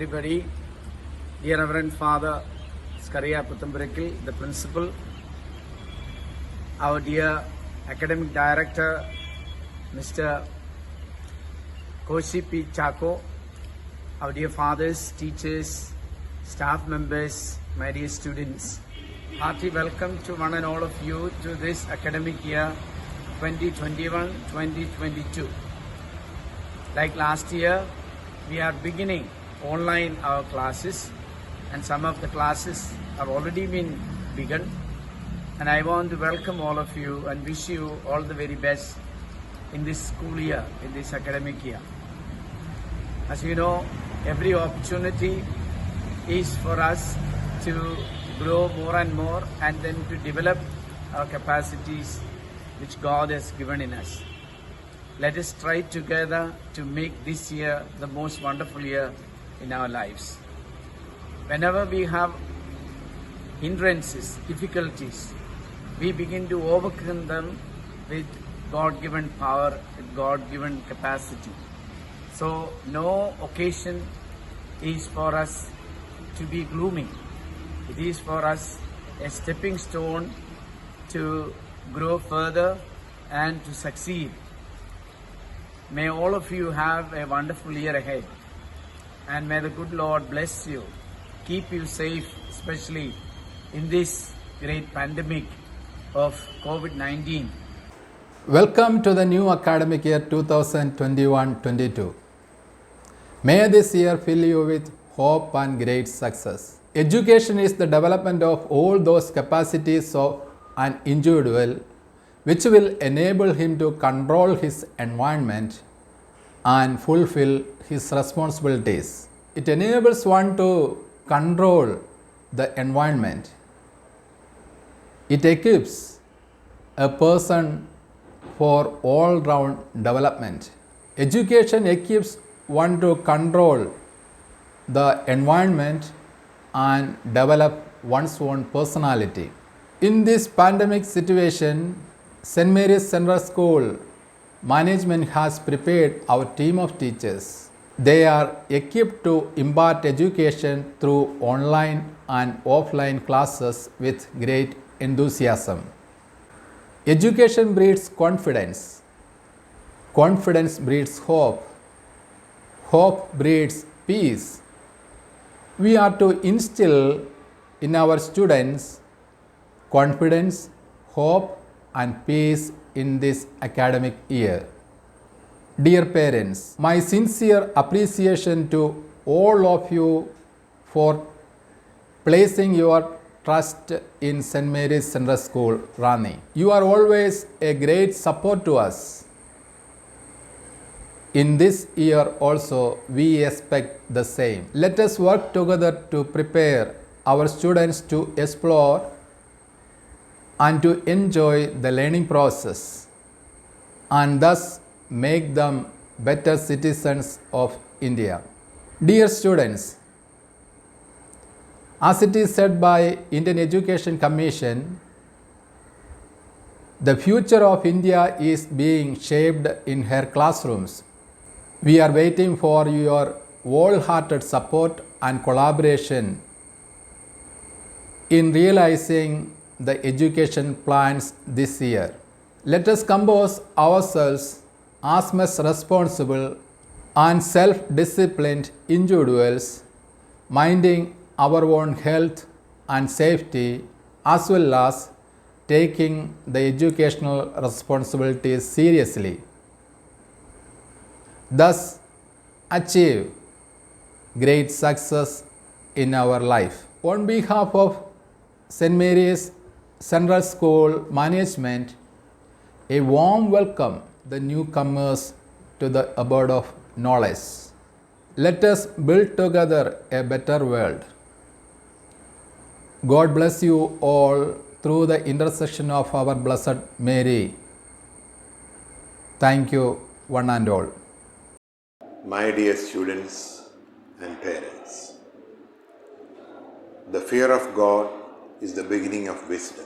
everybody. Dear Reverend Father Skaria Puthamburakil, the principal, our dear academic director, Mr. Koshi P. Chako, our dear fathers, teachers, staff members, my dear students. Hearty welcome to one and all of you to this academic year 2021-2022. Like last year, we are beginning online our classes, and some of the classes have already been begun. And I want to welcome all of you and wish you all the very best in this school year, in this academic year. As you know, every opportunity is for us to grow more and more and then to develop our capacities which God has given in us. Let us try together to make this year the most wonderful year in our lives. Whenever we have hindrances, difficulties, we begin to overcome them with God-given power, with God-given capacity. So no occasion is for us to be gloomy. It is for us a stepping stone to grow further and to succeed. May all of you have a wonderful year ahead, and may the good Lord bless you, keep you safe, especially in this great pandemic of COVID-19. Welcome to the new academic year 2021-22. May this year fill you with hope and great success. Education is the development of all those capacities of an individual which will enable him to control his environment and fulfill his responsibilities. It enables one to control the environment. It equips a person for all-round development. Education equips one to control the environment and develop one's own personality. In this pandemic situation, St. Mary's Central School management has prepared our team of teachers. They are equipped to impart education through online and offline classes with great enthusiasm. Education breeds confidence. Confidence breeds hope. Hope breeds peace. We are to instill in our students confidence, hope, and peace in this academic year. Dear parents, my sincere appreciation to all of you for placing your trust in St. Mary's Central School, Rani. You are always a great support to us. In this year also, we expect the same. Let us work together to prepare our students to explore and to enjoy the learning process, and thus make them better citizens of India. Dear students, as it is said by Indian Education Commission, the future of India is being shaped in her classrooms. We are waiting for your wholehearted support and collaboration in realizing the education plans this year. Let us compose ourselves as much responsible and self-disciplined individuals, minding our own health and safety, as well as taking the educational responsibilities seriously. Thus, achieve great success in our life. On behalf of St. Mary's Central School management, a warm welcome the newcomers to the abode of knowledge. Let us build together a better world. God bless you all through the intercession of our Blessed Mary. Thank you, one and all. My dear students and parents, the fear of God is the beginning of wisdom.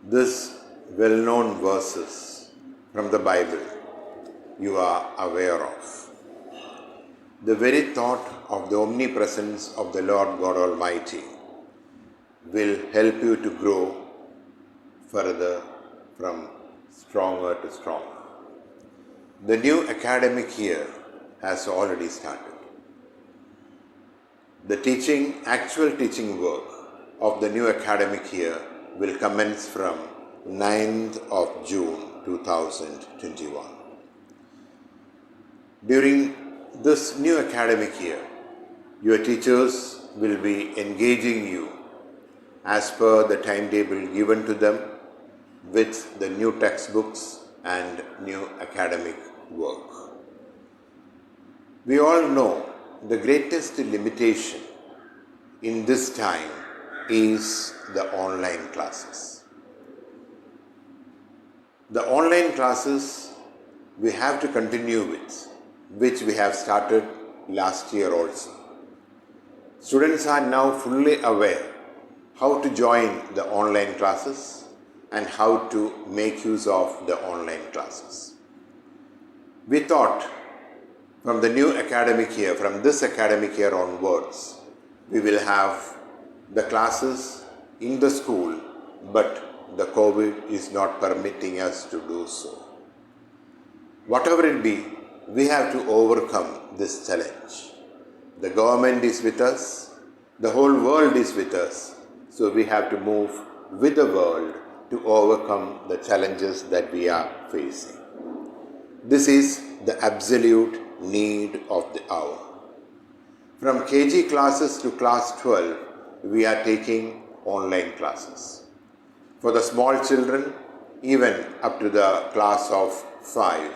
This well-known verses from the Bible you are aware of. the very thought of the omnipresence of the Lord God Almighty will help you to grow further from stronger to stronger. The new academic year has already started. The actual teaching work of the new academic year will commence from 9th of June 2021. During this new academic year, your teachers will be engaging you as per the timetable given to them with the new textbooks and new academic work. We all know the greatest limitation in this time is the online classes. The online classes we have to continue with, which we have started last year also. Students are now fully aware how to join the online classes and how to make use of the online classes. We thought from the new academic year, from this academic year onwards, we will have the classes in the school, but the COVID is not permitting us to do so. Whatever it be, we have to overcome this challenge. The government is with us, the whole world is with us, so we have to move with the world to overcome the challenges that we are facing. This is the absolute need of the hour. From KG classes to class 12, we are taking online classes. For the small children, even up to the class of 5,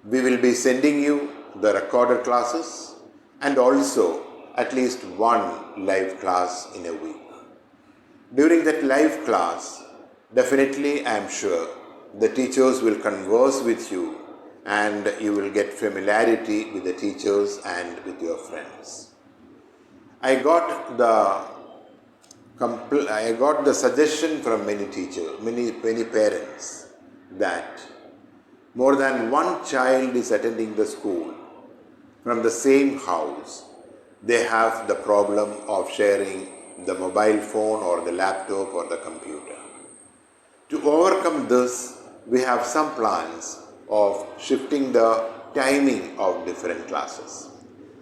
we will be sending you the recorded classes and also at least one live class in a week. During that live class, definitely I am sure the teachers will converse with you and you will get familiarity with the teachers and with your friends. I got the suggestion from many teachers, many parents that more than one child is attending the school from the same house. They have the problem of sharing the mobile phone or the laptop or the computer. To overcome this, we have some plans of shifting the timing of different classes.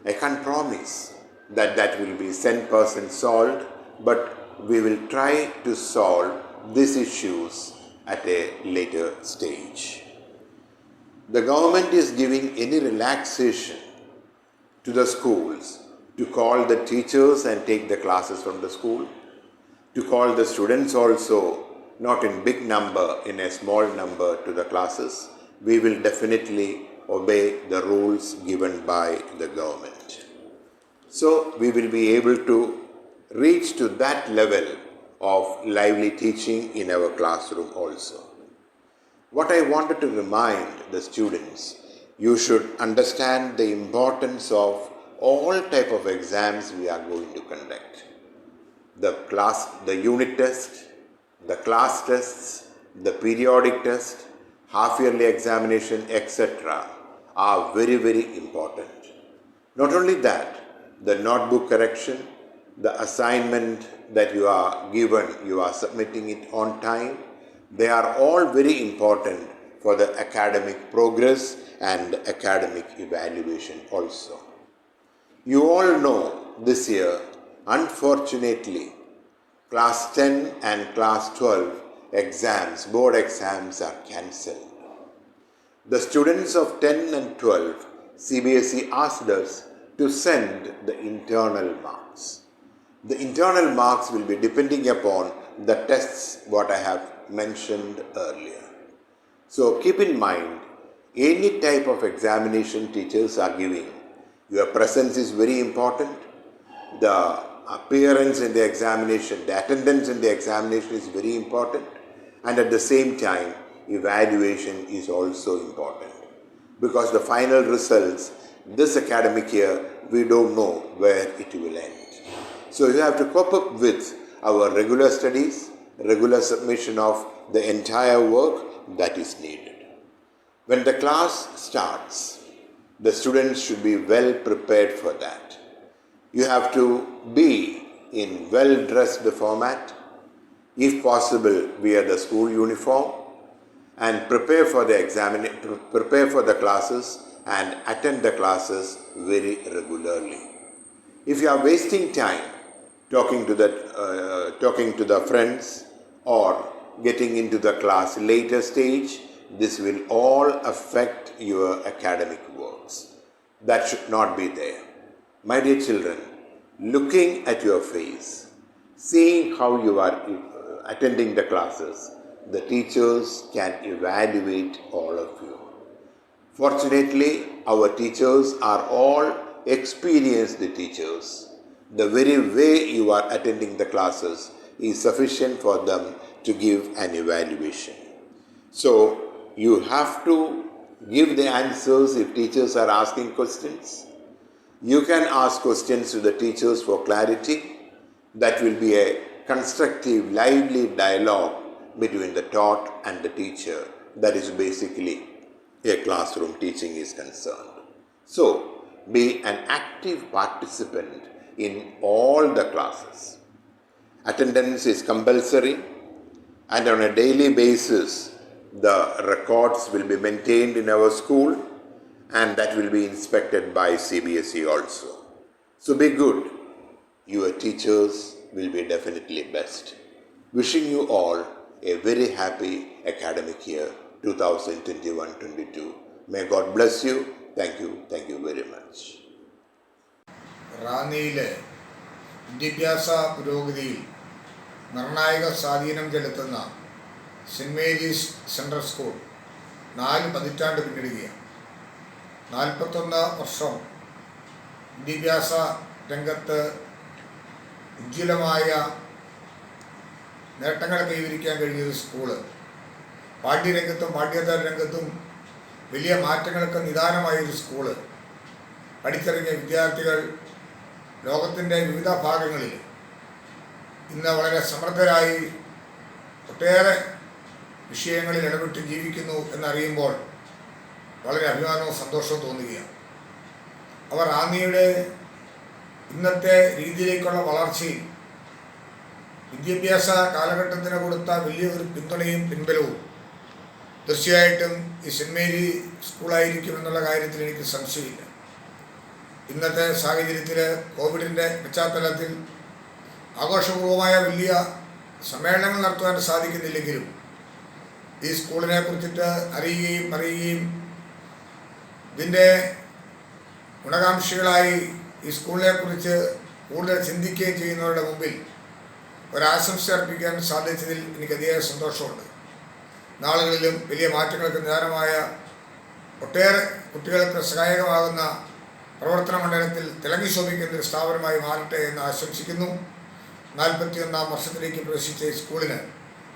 I can't promise that will be 100% solved, but we will try to solve these issues at a later stage. The government is giving any relaxation to the schools to call the teachers and take the classes from the school, to call the students also, not in big number, in a small number to the classes. We will definitely obey the rules given by the government. So we will be able to reach to that level of lively teaching in our classroom also. What I wanted to remind the students, you should understand the importance of all type of exams we are going to conduct. The unit test, the class tests, the periodic test, half-yearly examination, etc. are very, very important. Not only that, the notebook correction, the assignment that you are given, you are submitting it on time, they are all very important for the academic progress and academic evaluation also. You all know this year, unfortunately, class 10 and class 12 exams, board exams are cancelled. The students of 10 and 12, CBSE asked us to send the internal marks. The internal marks will be depending upon the tests what I have mentioned earlier. So keep in mind, any type of examination teachers are giving, your presence is very important. The appearance in the examination, the attendance in the examination is very important. And at the same time, evaluation is also important. Because the final results, this academic year, we don't know where it will end. So you have to cope up with our regular studies, regular submission of the entire work that is needed. When the class starts, The students should be well prepared for that. You have to be in well-dressed format. If possible, wear the school uniform and prepare for the classes and attend the classes very regularly. If you are wasting time talking to the friends or getting into the class later stage, this will all affect your academic works. That should not be there. My dear children, looking at your face, seeing how you are attending the classes, the teachers can evaluate all of you. Fortunately, our teachers are all experienced teachers. The very way you are attending the classes is sufficient for them to give an evaluation. So, you have to give the answers if teachers are asking questions. You can ask questions to the teachers for clarity. That will be a constructive, lively dialogue between the taught and the teacher. That is basically a classroom teaching is concerned. So, be an active participant in all the classes. Attendance is compulsory, and on a daily basis, the records will be maintained in our school, and that will be inspected by CBSE also. So be good. Your teachers will be definitely best. Wishing you all a very happy academic year 2021-22. May God bless you. Thank you very much. റാന്നിയിലെ വിദ്യാഭ്യാസ പുരോഗതിയിൽ നിർണായക സ്വാധീനം ചെലുത്തുന്ന cent Mary's central school 4 പതിറ്റാണ്ട് പിന്നിടുകയാണ്. 41 വർഷം വിദ്യാഭ്യാസ രംഗത്ത് ഉജ്ജ്വലമായ നേട്ടങ്ങൾ കൈവരിക്കാൻ കഴിഞ്ഞൊരു സ്കൂള്. പാഠ്യരംഗത്തും പാഠ്യേതര രംഗത്തും വലിയ മാറ്റങ്ങൾക്ക് നിദാനമായൊരു സ്കൂള്. പഠിച്ചിറങ്ങിയ വിദ്യാർത്ഥികൾ ലോകത്തിൻ്റെ വിവിധ ഭാഗങ്ങളിൽ ഇന്ന് വളരെ സമർത്ഥരായി ഒട്ടേറെ വിഷയങ്ങളിൽ ഇടപെട്ട് ജീവിക്കുന്നു എന്നറിയുമ്പോൾ വളരെ അഭിമാനവും സന്തോഷവും തോന്നുകയാണ്. അവർ റാന്നിയുടെ ഇന്നത്തെ രീതിയിലേക്കുള്ള വളർച്ചയിൽ വിദ്യാഭ്യാസ കാലഘട്ടത്തിന് കൊടുത്ത വലിയൊരു പിന്തുണയും പിൻബലവും തീർച്ചയായിട്ടും ഈ സെൻറ് മേരി സ്കൂളായിരിക്കുമെന്നുള്ള കാര്യത്തിൽ എനിക്ക് സംശയമില്ല. ഇന്നത്തെ സാഹചര്യത്തിൽ കോവിഡിൻ്റെ പശ്ചാത്തലത്തിൽ ആഘോഷപൂർവമായ വലിയ സമ്മേളനങ്ങൾ നടത്തുവാൻ സാധിക്കുന്നില്ലെങ്കിലും ഈ സ്കൂളിനെ കുറിച്ചിട്ട് അറിയുകയും പറയുകയും ഇതിൻ്റെ ഗുണകാംക്ഷികളായി ഈ സ്കൂളിനെക്കുറിച്ച് കൂടുതൽ ചിന്തിക്കുകയും ചെയ്യുന്നവരുടെ മുമ്പിൽ ഒരാശംസ അർപ്പിക്കാൻ സാധിച്ചതിൽ എനിക്ക് അതിയായ സന്തോഷമുണ്ട്. നാളുകളിലും വലിയ മാറ്റങ്ങൾക്ക് നിദാനമായ ഒട്ടേറെ കുട്ടികൾക്ക് സഹായകമാകുന്ന പ്രവർത്തന മണ്ഡലത്തിൽ തിളങ്ങി ശോഭിക്കുന്ന ഒരു സ്ഥാപനമായി മാറട്ടെ എന്ന് ആശംസിക്കുന്നു. 41ാം വർഷത്തിലേക്ക് പ്രവേശിച്ച ഈ സ്കൂളിന്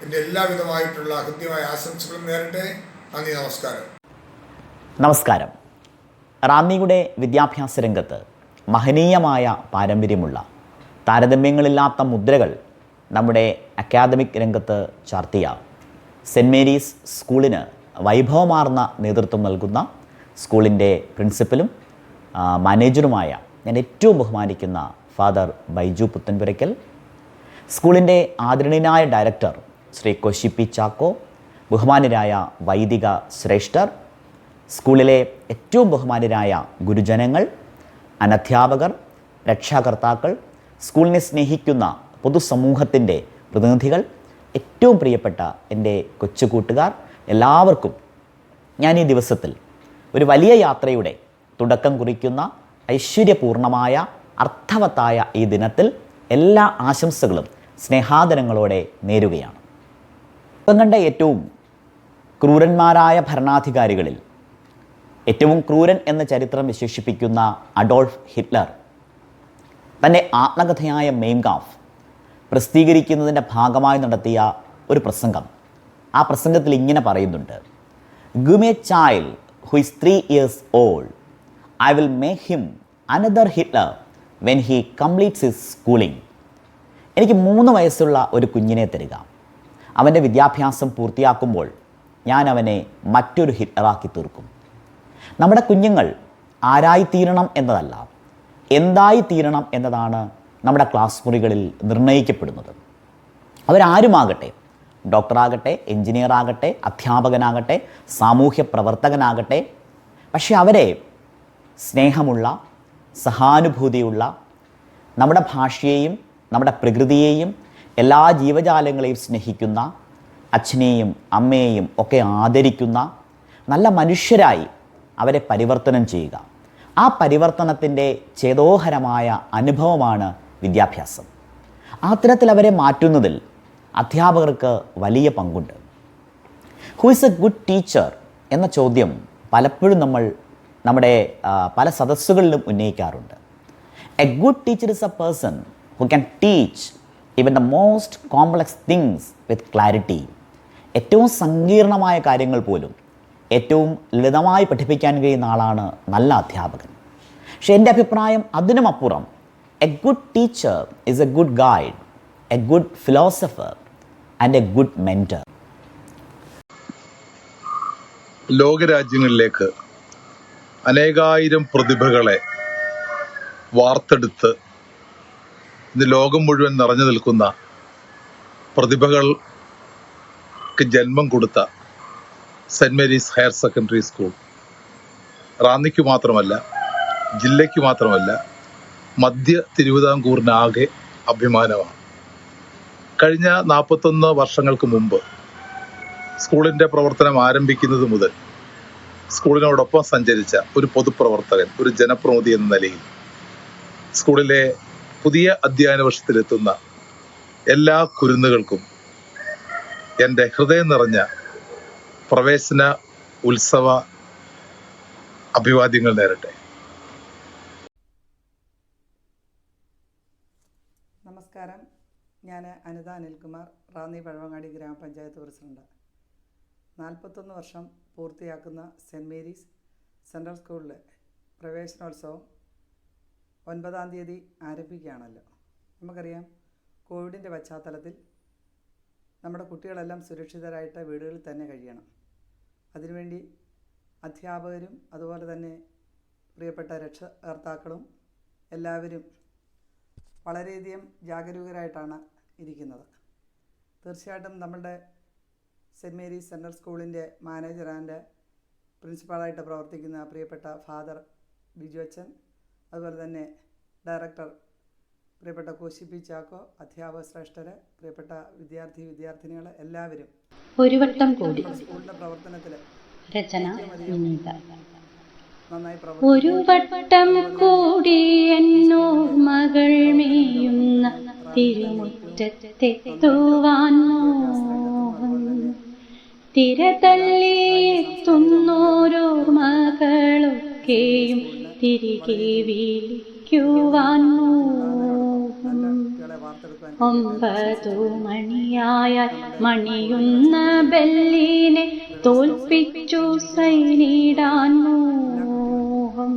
എൻ്റെ എല്ലാവിധമായിട്ടുള്ള ഹൃദ്യമായ ആശംസകളും നേരട്ടെ. നന്ദി, നമസ്കാരം. നമസ്കാരം. റാന്നിയുടെ വിദ്യാഭ്യാസ രംഗത്ത് മഹനീയമായ പാരമ്പര്യമുള്ള താരതമ്യങ്ങളില്ലാത്ത മുദ്രകൾ നമ്മുടെ അക്കാദമിക് രംഗത്ത് ചാർത്തിയ സെൻറ് മേരീസ് സ്കൂളിന് വൈഭവമാർന്ന നേതൃത്വം നൽകുന്ന സ്കൂളിൻ്റെ പ്രിൻസിപ്പലും മാനേജറുമായ ഞാൻ ഏറ്റവും ബഹുമാനിക്കുന്ന ഫാദർ ബൈജു പുത്തൻപുരയ്ക്കൽ, സ്കൂളിൻ്റെ ആദരണീയനായ ഡയറക്ടർ ശ്രീ കോശി പി ചാക്കോ, ബഹുമാന്യരായ വൈദിക ശ്രേഷ്ഠർ, സ്കൂളിലെ ഏറ്റവും ബഹുമാന്യരായ ഗുരുജനങ്ങൾ, അനധ്യാപകർ, രക്ഷാകർത്താക്കൾ, സ്കൂളിനെ സ്നേഹിക്കുന്ന പൊതുസമൂഹത്തിൻ്റെ പ്രതിനിധികൾ, ഏറ്റവും പ്രിയപ്പെട്ട എൻ്റെ കൊച്ചു കൂട്ടുകാർ, എല്ലാവർക്കും ഞാൻ ഈ ദിവസത്തിൽ ഒരു വലിയ യാത്രയുടെ തുടക്കം കുറിക്കുന്ന ഐശ്വര്യപൂർണമായ അർത്ഥവത്തായ ഈ ദിനത്തിൽ എല്ലാ ആശംസകളും സ്നേഹാദരങ്ങളോടെ നേരുകയാണ്. ലോകം കണ്ട ഏറ്റവും ക്രൂരന്മാരായ ഭരണാധികാരികളിൽ ഏറ്റവും ക്രൂരൻ എന്ന ചരിത്രം വിശേഷിപ്പിക്കുന്ന അഡോൾഫ് ഹിറ്റ്ലർ തൻ്റെ ആത്മകഥയായ മെയിംകാംഫ് പ്രസിദ്ധീകരിക്കുന്നതിൻ്റെ ഭാഗമായി നടത്തിയ ഒരു പ്രസംഗം. ആ പ്രസംഗത്തിൽ ഇങ്ങനെ പറയുന്നുണ്ട്: "Give me a child who is 3 years old. I will make him another Hitler when he completes his schooling." എനിക്ക് 3 വയസ്സുള്ള ഒരു കുഞ്ഞിനെ തരിക. അവൻ്റെ വിദ്യാഭ്യാസം പൂർത്തിയാക്കുമ്പോൾ ഞാൻ അവനെ മറ്റൊരു ഹിറ്റ്ലറാക്കി തീർക്കും. നമ്മുടെ കുഞ്ഞുങ്ങൾ ആരായിത്തീരണം എന്നതല്ല, എന്തായിത്തീരണം എന്നതാണ് നമ്മുടെ ക്ലാസ് മുറികളിൽ നിർണ്ണയിക്കപ്പെടുന്നത്. അവരാരുമാകട്ടെ, ഡോക്ടറാകട്ടെ, എഞ്ചിനീയറാകട്ടെ, അധ്യാപകനാകട്ടെ, സാമൂഹ്യ പ്രവർത്തകനാകട്ടെ, പക്ഷെ അവരെ സ്നേഹമുള്ള, സഹാനുഭൂതിയുള്ള, നമ്മുടെ ഭാഷയെയും നമ്മുടെ പ്രകൃതിയെയും എല്ലാ ജീവജാലങ്ങളെയും സ്നേഹിക്കുന്ന, അച്ഛനെയും അമ്മയെയും ഒക്കെ ആദരിക്കുന്ന നല്ല മനുഷ്യരായി അവരെ പരിവർത്തനം ചെയ്യുക. ആ പരിവർത്തനത്തിൻ്റെ ചേതോഹരമായ അനുഭവമാണ് വിദ്യാഭ്യാസം. അത്തരത്തിൽ അവരെ മാറ്റുന്നതിൽ അധ്യാപകർക്ക് വലിയ പങ്കുണ്ട്. Who is a good teacher എന്ന ചോദ്യം പലപ്പോഴും നമ്മൾ നമ്മുടെ പല സദസ്സുകളിലും ഉന്നയിക്കാറുണ്ട്. A good teacher is a person who can teach even the most complex things with clarity. ഏറ്റവും സങ്കീർണമായ കാര്യങ്ങൾ പോലും ഏറ്റവും ലളിതമായി പഠിപ്പിക്കാൻ കഴിയുന്ന ആളാണ് നല്ല അധ്യാപകൻ. പക്ഷെ എൻ്റെ അഭിപ്രായം അതിനുമപ്പുറം a good teacher is a good guide, a good philosopher and a good mentor. ലോകരാജ്യങ്ങളിലേക്ക് അനേകായിരം പ്രതിഭകളെ വാർത്തെടുത്ത് ഇന്ന് ലോകം മുഴുവൻ നിറഞ്ഞു നിൽക്കുന്ന പ്രതിഭകൾക്ക് ജന്മം കൊടുത്ത saint Mary's higher secondary school റാന്നിക്ക് മാത്രമല്ല, ജില്ലയ്ക്ക് മാത്രമല്ല, മധ്യ തിരുവിതാംകൂറിനാകെ അഭിമാനമാണ്. കഴിഞ്ഞ 41 വർഷങ്ങൾക്ക് മുമ്പ് സ്കൂളിൻ്റെ പ്രവർത്തനം ആരംഭിക്കുന്നത് മുതൽ സ്കൂളിനോടൊപ്പം സഞ്ചരിച്ച ഒരു പൊതുപ്രവർത്തകൻ, ഒരു ജനപ്രതിനിധി എന്ന നിലയിൽ സ്കൂളിലെ പുതിയ അധ്യയന വർഷത്തിലെത്തുന്ന എല്ലാ കുരുന്നുകൾക്കും എൻ്റെ ഹൃദയം നിറഞ്ഞ പ്രവേശന ഉത്സവ അഭിവാദ്യങ്ങൾ നേരട്ടെ. നമസ്കാരം. ഞാൻ അനിത അനിൽകുമാർ, റാന്നി പഴവങ്ങാടി ഗ്രാമപഞ്ചായത്ത് പ്രസിഡന്റ്. 41 വർഷം പൂർത്തിയാക്കുന്ന സെൻറ് മേരീസ് സെൻട്രൽ സ്കൂളിലെ പ്രവേശനോത്സവം 9-ാം തീയതി ആരംഭിക്കുകയാണല്ലോ. നമുക്കറിയാം, കോവിഡിൻ്റെ പശ്ചാത്തലത്തിൽ നമ്മുടെ കുട്ടികളെല്ലാം സുരക്ഷിതരായിട്ട് വീടുകളിൽ തന്നെ കഴിയണം. അതിനുവേണ്ടി അധ്യാപകരും അതുപോലെ തന്നെ പ്രിയപ്പെട്ട രക്ഷകർത്താക്കളും എല്ലാവരും വളരെയധികം ജാഗരൂകരായിട്ടാണ് ഇരിക്കുന്നത്. തീർച്ചയായിട്ടും നമ്മളുടെ സെൻറ് മേരീസ് സെൻട്രൽ സ്കൂളിൻ്റെ മാനേജർ ആൻഡ് പ്രിൻസിപ്പാളായിട്ട് പ്രവർത്തിക്കുന്ന പ്രിയപ്പെട്ട ഫാദർ ബിജു അച്ഛൻ, അതുപോലെ തന്നെ ഡയറക്ടർ പ്രിയപ്പെട്ട കോശി പി ചാക്കോ, അധ്യാപക ശ്രേഷ്ഠര്, പ്രിയപ്പെട്ട വിദ്യാർത്ഥിനികൾ എല്ലാവരും ഒരു വട്ടം കൂടി സ്കൂളിൻ്റെ പ്രവർത്തനത്തിൽ രചന നന്നായി ഒരു വട്ടം കൂടി എന്നോർമകൾ മേയുന്ന തിരുമുറ്റത്തെത്തുവാൻ മോഹം, തിരതള്ളിയെത്തുന്നോരോർമകളൊക്കെയും തിരികെ വിളിക്കുവാൻ മോഹം. 9 മണിയായാൽ മണിയുന്ന ബെല്ലിനെ തോൽപ്പിച്ചു സൈനിടാൻ മോഹം,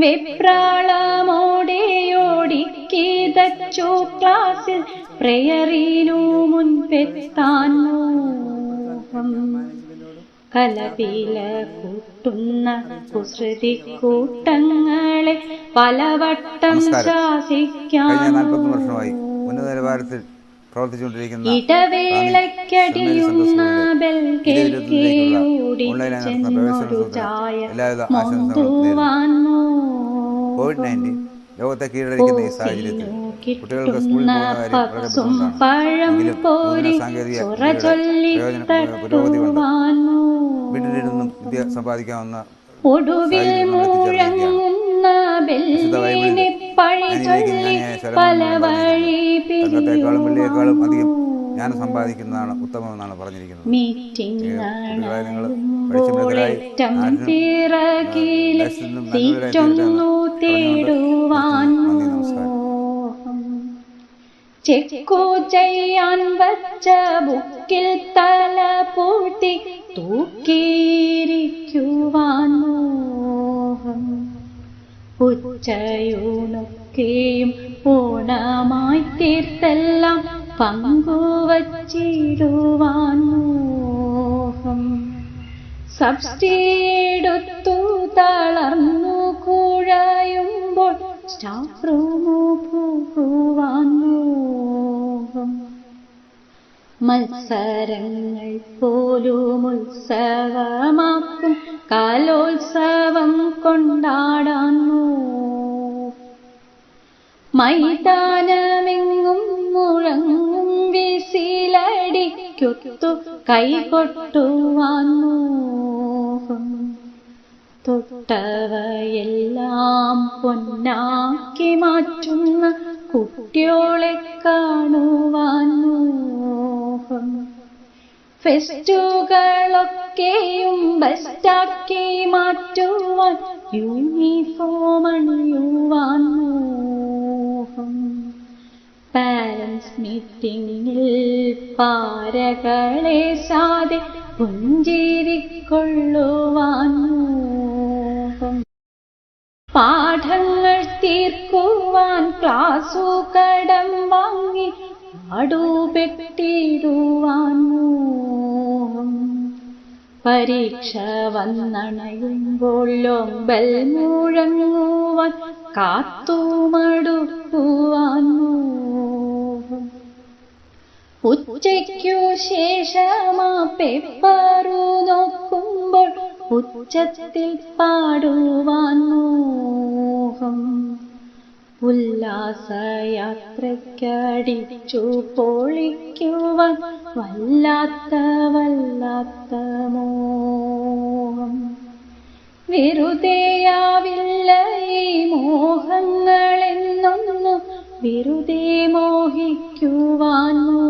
വെപ്രാളമോടെയോടിക്കിതച്ചു ക്ലാസ്സിൽ പ്രയറിനു മുൻപെത്താൻ മോഹം, കലപില കൂട്ടുന്ന കുസൃതി കൂട്ടങ്ങളെ പലവട്ടം ശാസിക്കാൻ ഇടവേളയ്ക്കടിയുന്ന ബെൽകേയോടിച്ചെന്നൊരു ചായ മോന്തുവാൻ ലോകത്തെ കീഴടക്കുന്ന ഈ സാഹചര്യത്തിൽ കുട്ടികൾക്ക് സ്കൂളിൽ പോകുന്ന കാര്യം വളരെ ബുദ്ധിമുട്ടാണ്. സാങ്കേതിക പുരോഗതി കൊണ്ട് വീട്ടിലിരുന്നും വിദ്യ സമ്പാദിക്കാവുന്ന തങ്കത്തേക്കാളും വെള്ളിയേക്കാളും അധികം ജ്ഞാനം സമ്പാദിക്കുന്നതാണ് ഉത്തമമെന്നാണ് പറഞ്ഞിരിക്കുന്നത്. കുട്ടികളെ നിങ്ങൾ പഠിച്ച മൃഗരായി നന്ദി, നമസ്കാരം. ചെക്കു ചെയ്യാൻ വച്ച ബുക്കിൽ തല പൂട്ടി തൂക്കിയിരിക്കുവാൻ മോഹം, ഉച്ചയൂണൊക്കെയും ഓണമായി തീർത്തെല്ലാം പങ്കുവച്ചിടുവാൻ മോഹം, സബ്സിഡിയെടുത്തു തളർന്നു സ്റ്റാഫ് റൂമോ പോകുവാൻ മോഹം. മത്സരങ്ങൾ പോലും ഉത്സവമാക്കും കലോത്സവം കൊണ്ടാടാൻ മോഹം. മൈതാനമെങ്ങും മുഴങ്ങും വിസിലടിക്കൊത്തു കൈകൊട്ടുവാൻ മോഹം. തൊട്ടവയെല്ലാം പൊന്നാക്കി മാറ്റുന്ന കുട്ടിയോളെ കാണുവാൻ മോഹം. ഫെസ്റ്റുകളൊക്കെയും ബെസ്റ്റാക്കി മാറ്റുവാൻ യൂണിഫോം അണിയുവാൻ മോഹം. പാരൻസ് മീറ്റിംഗിൽ പാരകളെ സാതെ പുഞ്ചിരിക്കൊള്ളുവാൻ മോഹം. പാഠങ്ങൾ തീർക്കുവാൻ ക്ലാസു കടം വാങ്ങി അടുപെട്ടിടുവാൻ മോഹം. പരീക്ഷ വന്നണയുമ്പോൾ ഒമ്പൽ മുഴങ്ങുവാൻ കാത്തുമടുക്കുവാൻ മോഹം. ഉച്ചയ്ക്കു ശേഷമാ പേപ്പറു നോക്കുമ്പോൾ ഉച്ചത്തിൽ പാടുവാൻ മോഹം. ഉല്ലാസയാത്രയ്ക്കടിച്ചു പൊളിക്കുവാൻ വല്ലാത്ത മോഹം. വെറുതെയാവില്ല ഈ മോഹങ്ങളെന്നൊന്നു വെറുതെ മോഹിക്കുവാൻ മോഹം.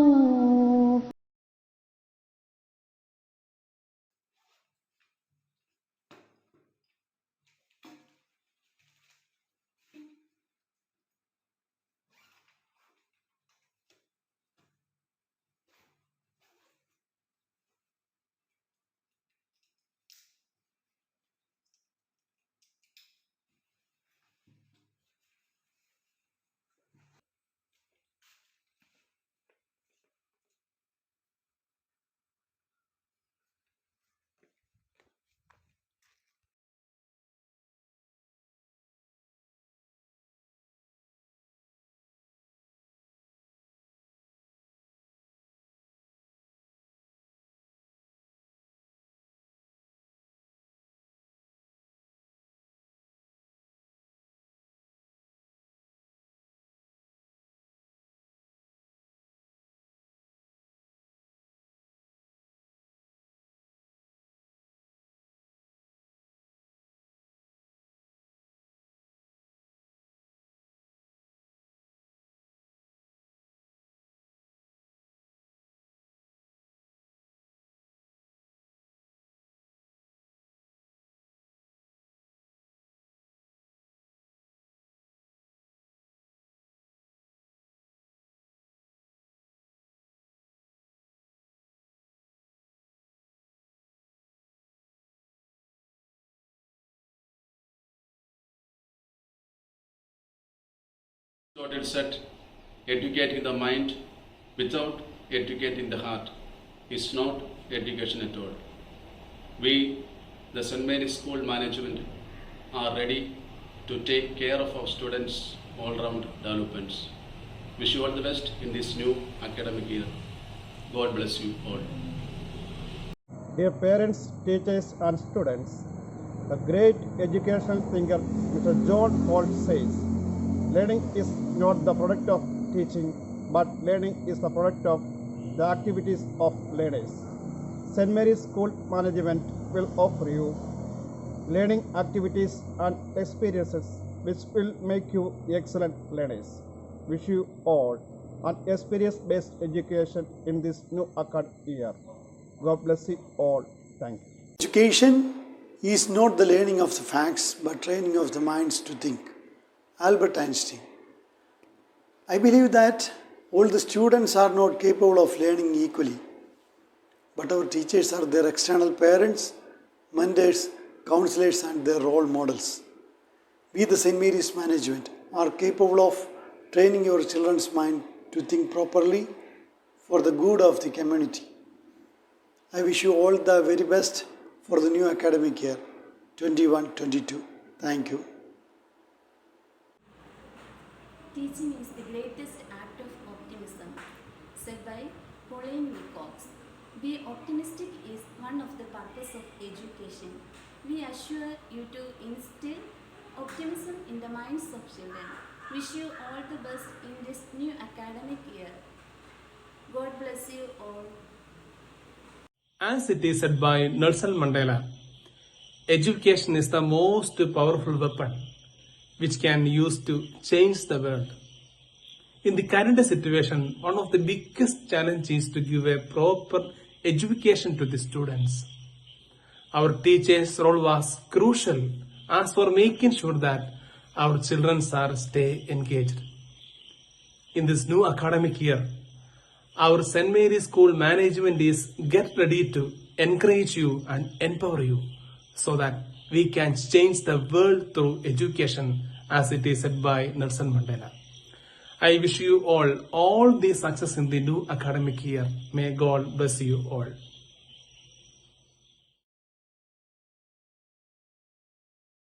It said, educating the mind without educating the heart is not education at all. We, the St. Mary's School Management, are ready to take care of our students' all-round developments. Wish you all the best in this new academic year. God bless you all. Dear parents, teachers and students, the great educational thinker Mr. John Holt says, learning is not the product of teaching, but learning is the product of the activities of learners. St. Mary's School Management will offer you learning activities and experiences which will make you excellent learners. Wish you all an experience-based education in this new academic year. God bless you all. Thank you. Education is not the learning of the facts, but training of the minds to think. Albert Einstein. I believe that all the students are not capable of learning equally, but our teachers are their external parents, mentors, counselors and their role models. We, the St. Mary's Management, are capable of training your children's mind to think properly for the good of the community. I wish you all the very best for the new academic year 21-22. Thank you. Teaching is the greatest act of optimism, said by Pauline Wilcox. Be optimistic is one of the purposes of education. We assure you to instill optimism in the minds of children. Wish you all the best in this new academic year. God bless you all. As it is said by Nelson Mandela, education is the most powerful weapon which can use to change the world. In the current situation, one of the biggest challenges is to give a proper education to the students. Our teachers' role was crucial as for making sure that our children stay engaged. In this new academic year, our St. Mary's School management is get ready to encourage you and empower you so that we can change the world through education, as it is said by Nelson Mandela. I wish you all the success in the new academic year. May God bless you all.